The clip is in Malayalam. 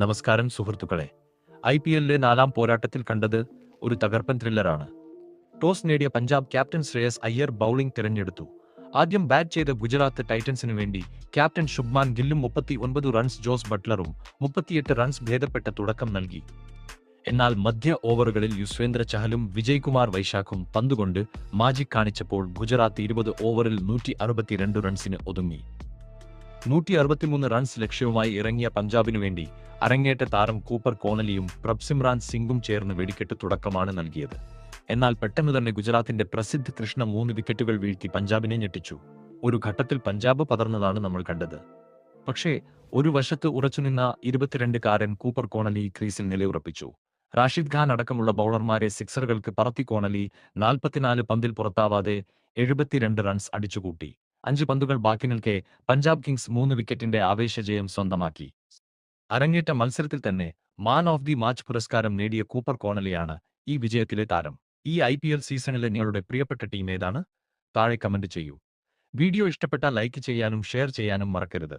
നമസ്കാരം സുഹൃത്തുക്കളെ. IPL-ലെ 4-ാം പോരാട്ടത്തിൽ കണ്ടത് ഒരു തകർപ്പൻ ത്രില്ലറാണ്. ടോസ് നേടിയ പഞ്ചാബ് ക്യാപ്റ്റൻ ശ്രേയസ് അയ്യർ ബൗളിംഗ് തിരഞ്ഞെടുത്തു. ആദ്യം ബാറ്റ് ചെയ്ത ഗുജറാത്ത് ടൈറ്റൻസിനു വേണ്ടി ക്യാപ്റ്റൻ ശുഭ്മാൻ ഗില്ലും 39 റൺസ്, ജോസ് ബട്ട്ലറും 38 റൺസ് ഭേദപ്പെട്ട തുടക്കം നൽകി. എന്നാൽ മധ്യ ഓവറുകളിൽ യുസ്വേന്ദ്ര ചഹലും വിജയ്കുമാർ വൈശാഖും പന്തുകൊണ്ട് മാജിക് കാണിച്ചപ്പോൾ ഗുജറാത്ത് 20 ഓവറിൽ 162 റൺസിന് ഒതുങ്ങി. 163 റൺസ് ലക്ഷ്യവുമായി ഇറങ്ങിയ പഞ്ചാബിനു വേണ്ടി അരങ്ങേറ്റ താരം കൂപ്പർ കോണലിയും പ്രഭ്സിമ്രാൻ സിംഗും ചേർന്ന് വെടിക്കെട്ട് തുടക്കമാണ് നൽകിയത്. എന്നാൽ പെട്ടെന്ന് തന്നെ ഗുജറാത്തിന്റെ പ്രസിദ്ധ് കൃഷ്ണ 3 വിക്കറ്റുകൾ വീഴ്ത്തി പഞ്ചാബിനെ ഞെട്ടിച്ചു. ഒരു ഘട്ടത്തിൽ പഞ്ചാബ് പതർന്നതാണ് നമ്മൾ കണ്ടത്. പക്ഷേ ഒരു വശത്ത് ഉറച്ചുനിന്ന 22-കാരൻ കൂപ്പർ കോണലി ക്രീസിൽ നിലയുറപ്പിച്ചു. റാഷിദ് ഖാൻ അടക്കമുള്ള ബൗളർമാരെ സിക്സറുകൾക്ക് പറത്തി കോണലി 44 പന്തിൽ പുറത്താവാതെ 72 റൺസ് അടിച്ചുകൂട്ടി. 5 പന്തുകൾ ബാക്കി നിൽക്കെ പഞ്ചാബ് കിങ്സ് 3 വിക്കറ്റിന്റെ ആവേശജയം സ്വന്തമാക്കി. അരങ്ങേറ്റ മത്സരത്തിൽ തന്നെ മാൻ ഓഫ് ദി മാച്ച് പുരസ്കാരം നേടിയ കൂപ്പർ കോണലിയാണ് ഈ വിജയത്തിലെ താരം. ഈ IPL സീസണിലെ നിങ്ങളുടെ പ്രിയപ്പെട്ട ടീം ഏതാണ്? താഴെ കമന്റ് ചെയ്യൂ. വീഡിയോ ഇഷ്ടപ്പെട്ടാൽ ലൈക്ക് ചെയ്യാനും ഷെയർ ചെയ്യാനും മറക്കരുത്.